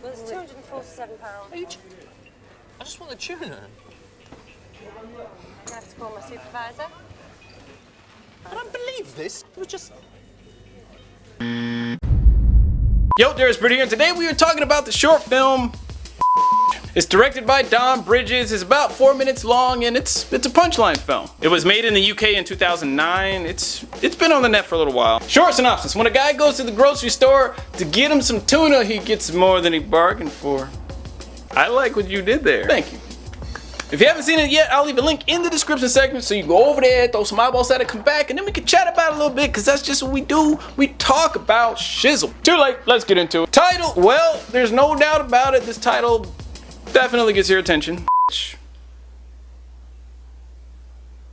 Well, it's £247. I just want the tuna. I'm gonna have to call my supervisor. I don't believe this. It was just... Yo, Darious Britt here, and today we are talking about the short film. It's directed by Bridges, it's about 4 minutes long, and it's a punchline film. It was made in the UK in 2009. It's been on the net for a little while. Short synopsis: when a guy goes to the grocery store to get him some tuna, he gets more than he bargained for. I like what you did there. Thank you. If you haven't seen it yet, I'll leave a link in the description section so you go over there, throw some eyeballs at it, come back, and then we can chat about it a little bit, because that's just what we do. We talk about shizzle. Too late, let's get into it. Title, well, there's no doubt about it. This title definitely gets your attention.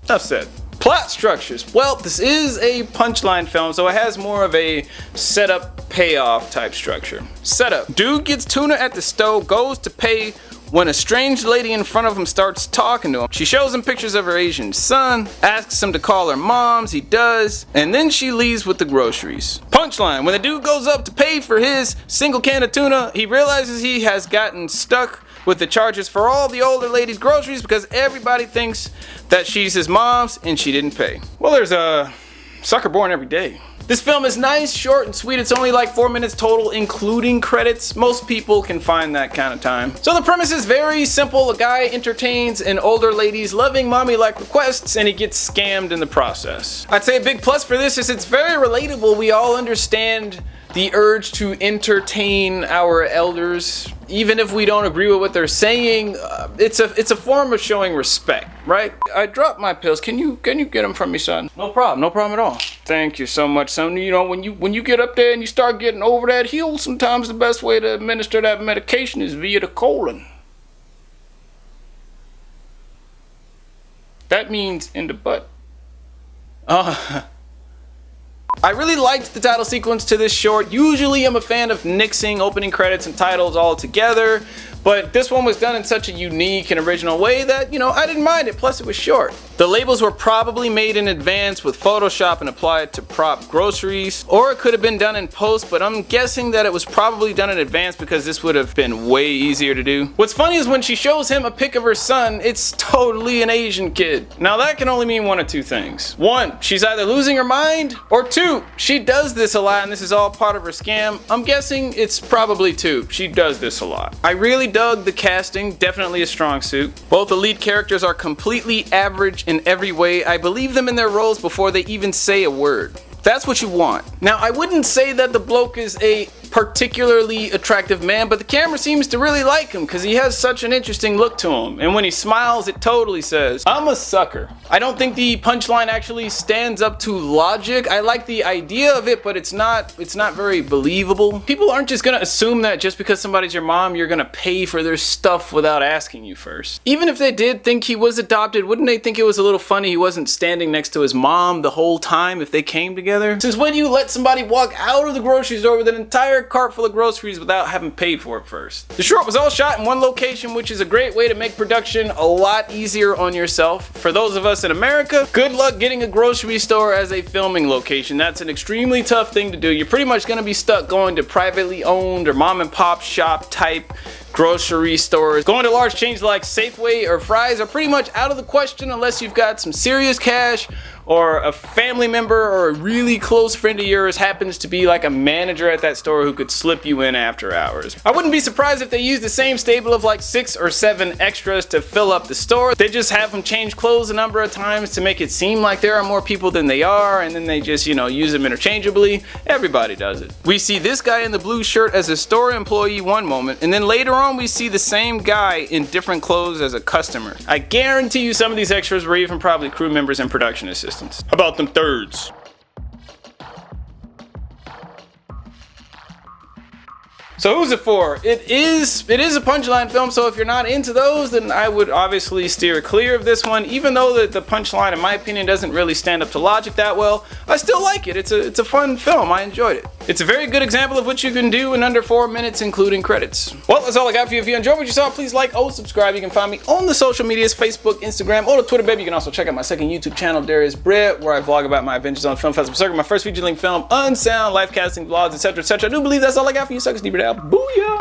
Enough said. Plot structures. Well, this is a punchline film, so it has more of a setup payoff type structure. Setup: dude gets tuna at the stove, goes to pay when a strange lady in front of him starts talking to him. She shows him pictures of her Asian son, asks him to call her moms, he does, and then she leaves with the groceries. Punchline: when the dude goes up to pay for his single can of tuna, he realizes he has gotten stuck with the charges for all the older lady's groceries because everybody thinks that she's his mom's and she didn't pay. Well, there's a sucker born every day. This film is nice, short, and sweet. It's only like 4 minutes total, including credits. Most people can find that kind of time. So the premise is very simple. A guy entertains an older lady's loving mommy-like requests, and he gets scammed in the process. I'd say a big plus for this is it's very relatable. We all understand the urge to entertain our elders, even if we don't agree with what they're saying. It's a form of showing respect, right? I dropped my pills. Can you get them from me, son? No problem at all. Thank you so much, son. You know, when you get up there and you start getting over that hill, sometimes the best way to administer that medication is via the colon. That means in the butt. I really liked the title sequence to this short. Usually I'm a fan of nixing opening credits and titles all together, but this one was done in such a unique and original way that, you know, I didn't mind it, plus it was short. The labels were probably made in advance with Photoshop and applied to prop groceries, or it could have been done in post, but I'm guessing that it was probably done in advance because this would have been way easier to do. What's funny is when she shows him a pic of her son, it's totally an Asian kid. Now that can only mean one of two things. One, she's either losing her mind, or two, she does this a lot and this is all part of her scam. I'm guessing it's probably two. She does this a lot. I really dug the casting, definitely a strong suit. Both the lead characters are completely average in every way. I believe them in their roles before they even say a word. That's what you want. Now, I wouldn't say that the bloke is a particularly attractive man, but the camera seems to really like him because he has such an interesting look to him, and when he smiles it totally says, I'm a sucker. I don't think the punchline actually stands up to logic. I like the idea of it, but it's not very believable. People aren't just gonna assume that just because somebody's your mom you're gonna pay for their stuff without asking you first. Even if they did think he was adopted, wouldn't they think it was a little funny he wasn't standing next to his mom the whole time if they came together? Since when do you let somebody walk out of the grocery store with an entire cart full of groceries without having paid for it first? The short was all shot in one location, which is a great way to make production a lot easier on yourself. For those of us in America, good luck getting a grocery store as a filming location. That's an extremely tough thing to do. You're pretty much gonna be stuck going to privately owned or mom and pop shop type grocery stores. Going to large chains like Safeway or Fry's are pretty much out of the question unless you've got some serious cash, or a family member or a really close friend of yours happens to be like a manager at that store who could slip you in after hours. I wouldn't be surprised if they use the same stable of like 6 or 7 extras to fill up the store. They just have them change clothes a number of times to make it seem like there are more people than they are, and then they just, you know, use them interchangeably. Everybody does it. We see this guy in the blue shirt as a store employee one moment, and then later on we see the same guy in different clothes as a customer. I guarantee you some of these extras were even probably crew members and production assistants. How about them thirds? So who's it for? It is a punchline film, so if you're not into those, then I would obviously steer clear of this one. Even though the punchline, in my opinion, doesn't really stand up to logic that well, I still like it. It's a fun film. I enjoyed it. It's a very good example of what you can do in under 4 minutes, including credits. Well, that's all I got for you. If you enjoyed what you saw, please like, subscribe. You can find me on the social medias, Facebook, Instagram, or the Twitter, baby. You can also check out my second YouTube channel, Darious Britt, where I vlog about my adventures on film festival circuit, my first feature-length film, Unsound, live casting, vlogs, etc., etc. I do believe that's all I got for you, suckers. Deep it out. Booyah!